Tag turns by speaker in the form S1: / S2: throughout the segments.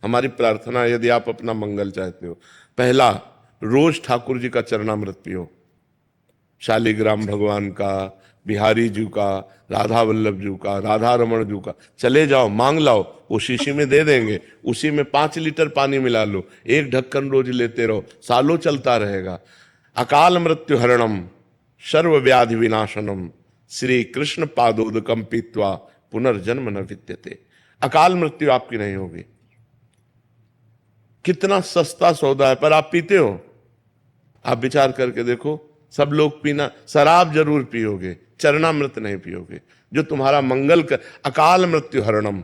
S1: हमारी प्रार्थना है, यदि आप अपना मंगल चाहते हो, पहला, रोज ठाकुर जी का चरणामृत पियो, शालिग्राम भगवान का, बिहारी जी का, राधा वल्लभ जी का, राधा रमण जी का, चले जाओ मांग लाओ, वो शीशी में दे देंगे, उसी में 5 लीटर पानी मिला लो, 1 ढक्कन रोज लेते रहो, सालों चलता रहेगा। अकाल मृत्यु हरणम सर्व व्याधि विनाशनम श्री कृष्ण पादोदकम पीत्वा पुनर्जन्म न विद्यते। अकाल मृत्यु आपकी नहीं होगी। कितना सस्ता सौदा है, पर आप पीते हो? आप विचार करके देखो, सब लोग पीना, शराब जरूर पियोगे, चरणामृत नहीं पियोगे, जो तुम्हारा मंगल कर। अकाल मृत्यु हरणम,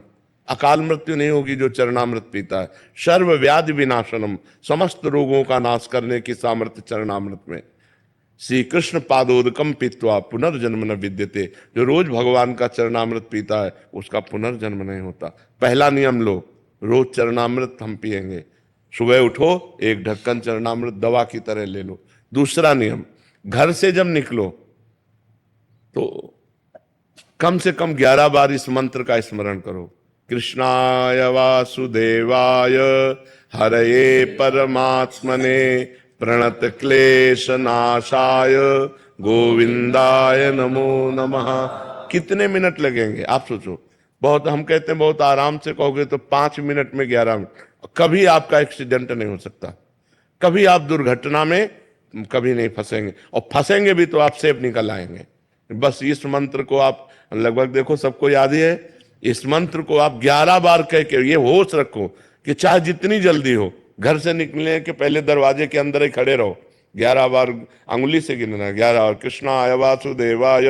S1: अकाल मृत्यु नहीं होगी जो चरणामृत पीता है। सर्व व्याधि विनाशनम, समस्त रोगों का नाश करने की सामर्थ्य चरणामृत में। श्री कृष्ण पादोदकम पीत्वा पुनर्जन्म न विद्यते, जो रोज भगवान का चरणामृत पीता है उसका पुनर्जन्म नहीं होता। पहला नियम लो, रोज चरणामृत हम पिएंगे, सुबह उठो 1 ढक्कन चरणामृत दवा की तरह ले लो। दूसरा नियम, घर से जब निकलो तो कम से कम 11 बार इस मंत्र का स्मरण करो। कृष्णाय वासुदेवाय हरये परमात्मने प्रणत क्लेश नाशाय गोविंदाय नमो नमः। कितने मिनट लगेंगे आप सोचो। बहुत, हम कहते हैं बहुत आराम से कहोगे तो 5 मिनट में 11 मिनट। कभी आपका एक्सीडेंट नहीं हो सकता, कभी आप दुर्घटना में कभी नहीं फंसेंगे, और फंसेंगे भी तो आप सेफ निकल आएंगे। बस इस मंत्र को आप लगभग देखो सबको याद ही है, इस मंत्र को आप 11 बार कह के ये होश रखो कि चाहे जितनी जल्दी हो, घर से निकलने के पहले दरवाजे के अंदर ही खड़े रहो, 11 बार अंगुली से गिनना, 11 बार। कृष्णाय वासुदेवाय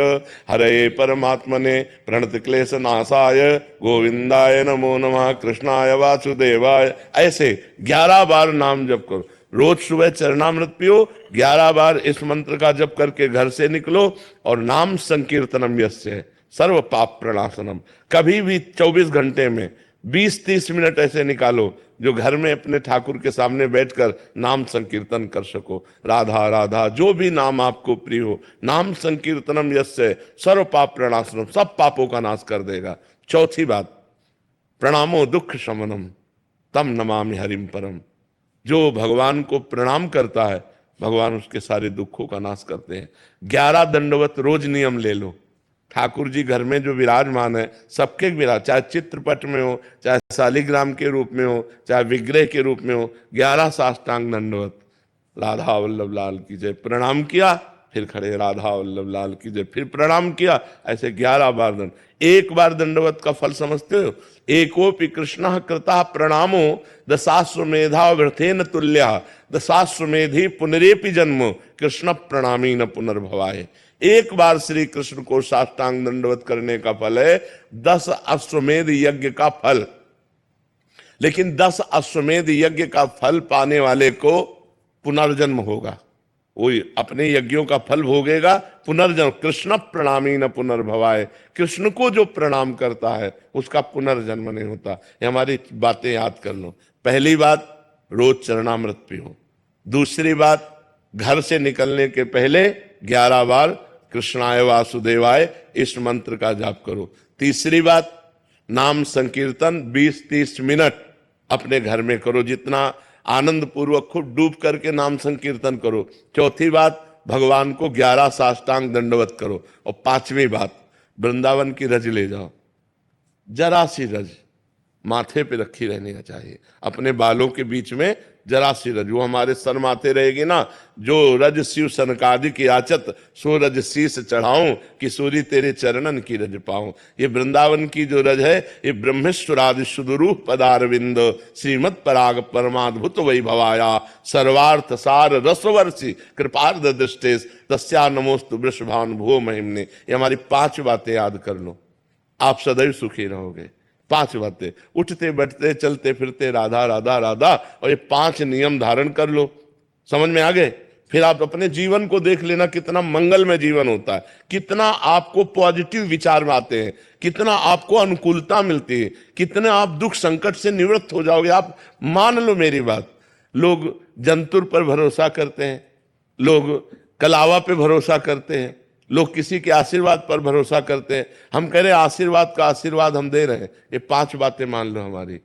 S1: हरे परमात्मने प्रणत क्लेश नाशाय गोविंदाय नमो नमः, कृष्णाय वासुदेवाय, ऐसे 11 बार नाम जप करो। रोज सुबह चरणामृत पियो, 11 बार इस मंत्र का जप करके घर से निकलो, और नाम संकीर्तनम यस्य सर्व पाप प्रणाशनम। कभी भी 24 घंटे में 20-30 मिनट ऐसे निकालो जो घर में अपने ठाकुर के सामने बैठकर नाम संकीर्तन कर सको। राधा राधा, जो भी नाम आपको प्रिय हो, नाम संकीर्तनम यस्य सर्व पाप प्रणाशनम, सब पापों का नाश कर देगा। चौथी बात, प्रणामो दुख शमनम तम नमामि हरिम परम, जो भगवान को प्रणाम करता है भगवान उसके सारे दुखों का नाश करते हैं। 11 दंडवत रोज नियम ले लो। ठाकुर जी घर में जो विराजमान है, सबके विराज, चाहे चित्रपट में हो, चाहे शालिग्राम के रूप में हो, चाहे विग्रह के रूप में हो, 11 साष्टांग दंडवत। राधा वल्लभ लाल की जय, प्रणाम किया, फिर खड़े, राधा वल्लभ लाल की जय, फिर प्रणाम किया, ऐसे 11 बार दंड। 1 बार दंडवत का फल समझते हो? एकोपि कृष्ण कृता प्रणामो दशाश्वमेधा व्रथेन तुल्या दशाश्वमेधि पुनरेपि जन्म कृष्ण प्रणामी न पुनर्भवाय। 1 बार श्री कृष्ण को साष्टांग दंडवत करने का फल है 10 अश्वमेध यज्ञ का फल। लेकिन 10 अश्वमेध यज्ञ का फल पाने वाले को पुनर्जन्म होगा, वो अपने यज्ञों का फल भोगेगा, पुनर्जन्म। कृष्ण प्रणामी न पुनर्भवाय, कृष्ण को जो प्रणाम करता है उसका पुनर्जन्म नहीं होता। ये हमारी बातें याद कर लो। पहली बात, रोज चरणामृत पियो। दूसरी बात, घर से निकलने के पहले 11 बार कृष्णाय वासुदेवाय इस मंत्र का जाप करो। तीसरी बात, नाम संकीर्तन 20-30 मिनट अपने घर में करो, जितना आनंद पूर्वक खूब डूब करके नाम संकीर्तन करो। चौथी बात, भगवान को 11 साष्टांग दंडवत करो। और 5वीं बात, वृंदावन की रज ले जाओ, जरा सी रज माथे पे रखी रहनी चाहिए, अपने बालों के बीच में जरा सी रज, वो हमारे सर माथे रहेगी ना, जो रज शिव सनकादि की आचत सो रज शीस चढ़ाऊं कि सूरी तेरे चरणन की रज पाऊं। ये वृंदावन की जो रज है, ये ब्रह्मेश्वरादि सुदुरूप पदारविंद श्रीमद पराग परमाद्भुत वैभवाया सर्वार्थ सार रसवर्षि कृपार्ध दृष्टेश तस्या नमोस्तु वृषभान भुवो महिमने। ये हमारी 5 बातें याद कर लो, आप सदैव सुखी रहोगे। 5 बातें, उठते बैठते चलते फिरते राधा राधा राधा, और ये 5 नियम धारण कर लो। समझ में आ गए? फिर आप अपने जीवन को देख लेना, कितना मंगलमय जीवन होता है, कितना आपको पॉजिटिव विचार आते हैं, कितना आपको अनुकूलता मिलती है, कितने आप दुख संकट से निवृत्त हो जाओगे। आप मान लो मेरी बात, लोग जंतुर पर भरोसा करते हैं, लोग कलावा पे भरोसा करते हैं, लोग किसी के आशीर्वाद पर भरोसा करते हैं। हम कह रहे हैं आशीर्वाद का आशीर्वाद हम दे रहे हैं। ये 5 बातें मान लो हमारी,